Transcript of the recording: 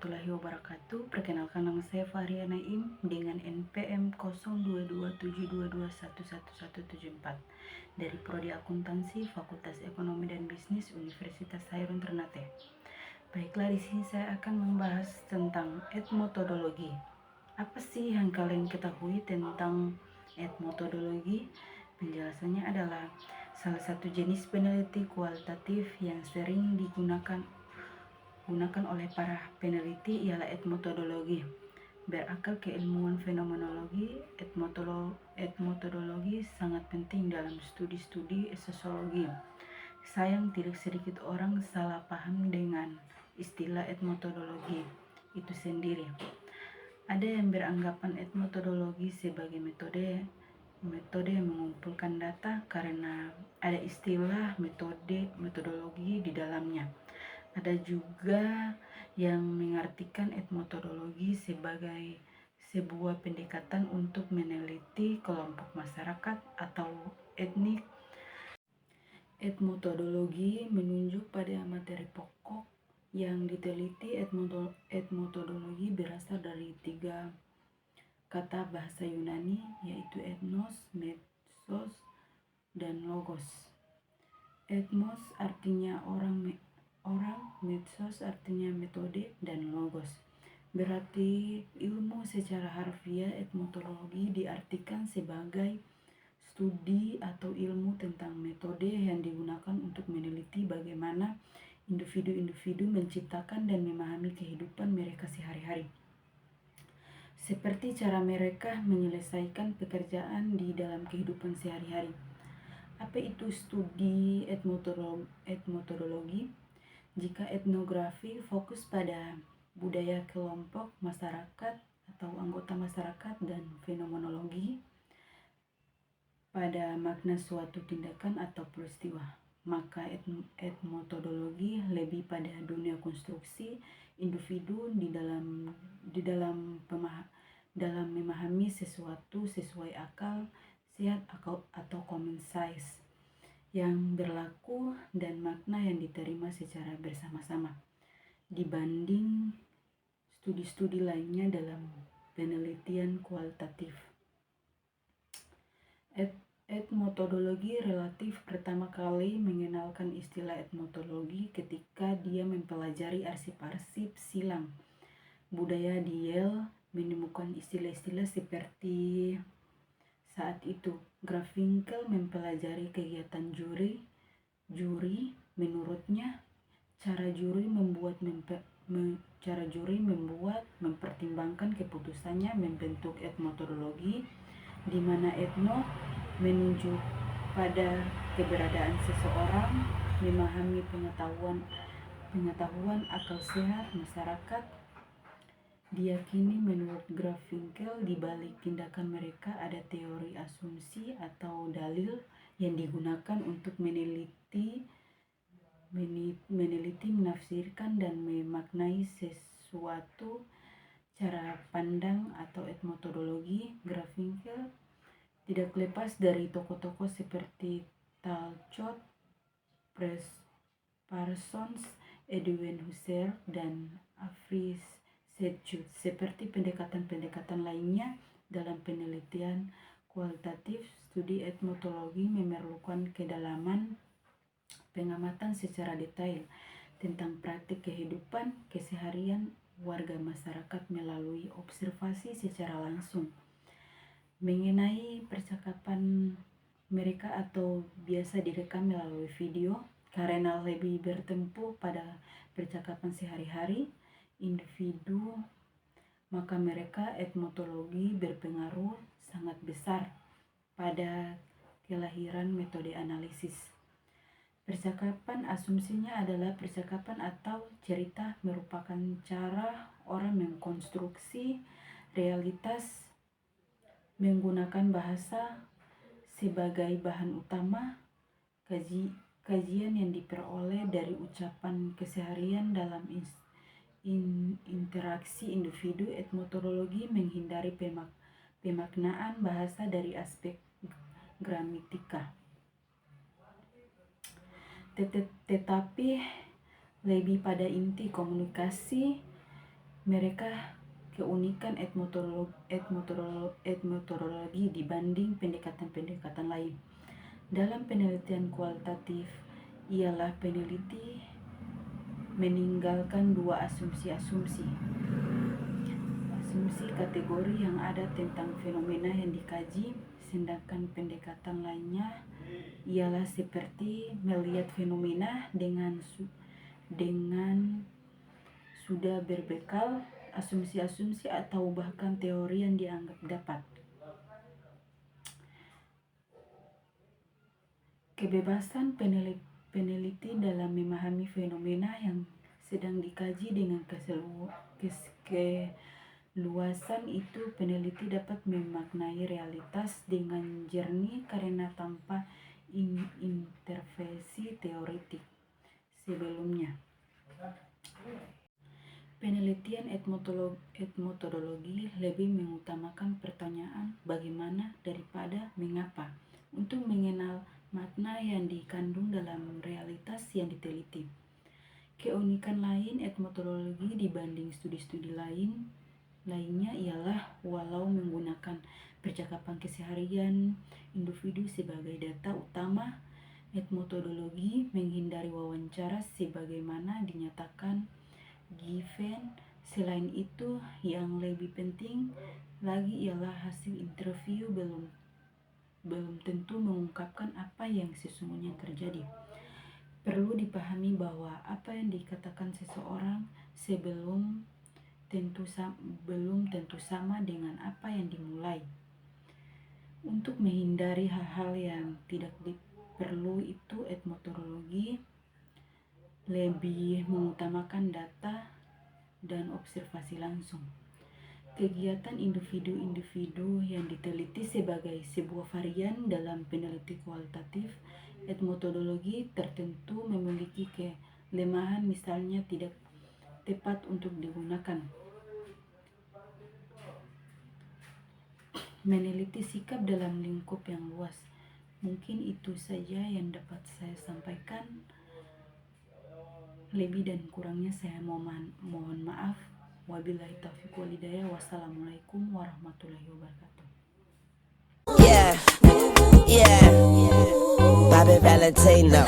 warahmatullahi wabarakatuh. Perkenalkan, nama saya Fahria Naim dengan NPM 022722111174 dari Prodi Akuntansi Fakultas Ekonomi dan Bisnis Universitas Hairun Ternate. Baiklah, di sini saya akan membahas tentang etmetodologi. Apa sih yang kalian ketahui tentang etmetodologi? Penjelasannya adalah salah satu jenis peneliti kualitatif yang sering digunakan oleh para peneliti ialah etmetodologi. Berakar keilmuan fenomenologi, etmetodologi sangat penting dalam studi-studi sosiologi. Sayang, tidak sedikit orang salah paham dengan istilah etmetodologi itu sendiri. Ada yang beranggapan etmetodologi sebagai metode mengumpulkan data karena ada istilah metodologi di dalamnya. Ada juga yang mengartikan etmetodologi sebagai sebuah pendekatan untuk meneliti kelompok masyarakat atau etnik. Etmetodologi menunjuk pada materi pokok yang diteliti. Etmetodologi berasal dari 3 kata bahasa Yunani, yaitu ethnos, mesos, dan logos. Ethnos artinya orang, mesos artinya metode, dan logos berarti ilmu. Secara harfiah, etmetodologi diartikan sebagai studi atau ilmu tentang metode yang digunakan untuk meneliti bagaimana individu-individu menciptakan dan memahami kehidupan mereka sehari-hari, seperti cara mereka menyelesaikan pekerjaan di dalam kehidupan sehari-hari. Apa itu studi etmetodologi? Jika etnografi fokus pada budaya kelompok masyarakat atau anggota masyarakat, dan fenomenologi pada makna suatu tindakan atau peristiwa, maka etmetodologi lebih pada dunia konstruksi individu di dalam memahami sesuatu sesuai akal sehat atau common sense yang berlaku dan makna yang diterima secara bersama-sama, dibanding studi-studi lainnya dalam penelitian kualitatif. Etmetodologi relatif pertama kali mengenalkan istilah etmetodologi ketika dia mempelajari arsip-arsip silang budaya di Yale, menemukan istilah-istilah seperti saat itu Garfinkel mempelajari kegiatan juri. Menurutnya, cara juri mempertimbangkan keputusannya membentuk etmetodologi, di mana etno menunjuk pada keberadaan seseorang, memahami pengetahuan akal sehat masyarakat. Diyakini menurut Garfinkel di balik tindakan mereka ada teori asumsi atau dalil yang digunakan untuk meneliti, menafsirkan dan memaknai sesuatu. Cara pandang atau etmetodologi Garfinkel tidak lepas dari tokoh-tokoh seperti Talcott, Parsons, Edwin Husserl, dan Friedrich Nietzsche. Seperti pendekatan-pendekatan lainnya dalam penelitian kualitatif, studi etmetodologi memerlukan kedalaman pengamatan secara detail tentang praktik kehidupan keseharian warga masyarakat melalui observasi secara langsung mengenai percakapan mereka, atau biasa direkam melalui video, karena lebih bertempu pada percakapan sehari-hari individu, maka mereka etmetodologi berpengaruh sangat besar pada kelahiran metode analisis. Percakapan asumsinya adalah percakapan atau cerita merupakan cara orang mengkonstruksi realitas menggunakan bahasa sebagai bahan utama. Kajian yang diperoleh dari ucapan keseharian dalam interaksi individu. Etmetodologi menghindari pemaknaan bahasa dari aspek gramatika, tetapi lebih pada inti komunikasi Mereka keunikan etnometodologi dibanding pendekatan-pendekatan lain. Dalam penelitian kualitatif, ialah peneliti meninggalkan dua asumsi kategori yang ada tentang fenomena yang dikaji, sedangkan pendekatan lainnya ialah seperti melihat fenomena dengan sudah berbekal asumsi-asumsi atau bahkan teori yang dianggap dapat. Kebebasan peneliti dalam memahami fenomena yang sedang dikaji dengan keluasan itu, peneliti dapat memaknai realitas dengan jernih karena tanpa intervensi teoretik sebelumnya. Penelitian etnometodologi lebih mengutamakan pertanyaan bagaimana daripada mengapa untuk mengenal makna yang dikandung dalam realitas yang diteliti. Keunikan lain etnometodologi dibanding studi-studi lainnya ialah walau menggunakan percakapan keseharian individu sebagai data utama, etnometodologi menghindari wawancara sebagaimana dinyatakan Given. Selain itu, yang lebih penting lagi ialah hasil interview belum tentu mengungkapkan apa yang sesungguhnya terjadi. Perlu dipahami bahwa apa yang dikatakan seseorang belum tentu sama dengan apa yang dimulai. Untuk menghindari hal-hal yang tidak perlu itu, etnometodologi lebih mengutamakan data dan observasi langsung. Kegiatan individu-individu yang diteliti sebagai sebuah varian dalam penelitian kualitatif, etnometodologi tertentu memiliki kelemahan, misalnya tidak tepat untuk digunakan. Meneliti sikap dalam lingkup yang luas. Mungkin itu saja yang dapat saya sampaikan. Lebih dan kurangnya saya mohon maaf. Wabillahi taufiq wal hidayah. Wassalamualaikum warahmatullahi wabarakatuh. Yeah, Bobby Valentino.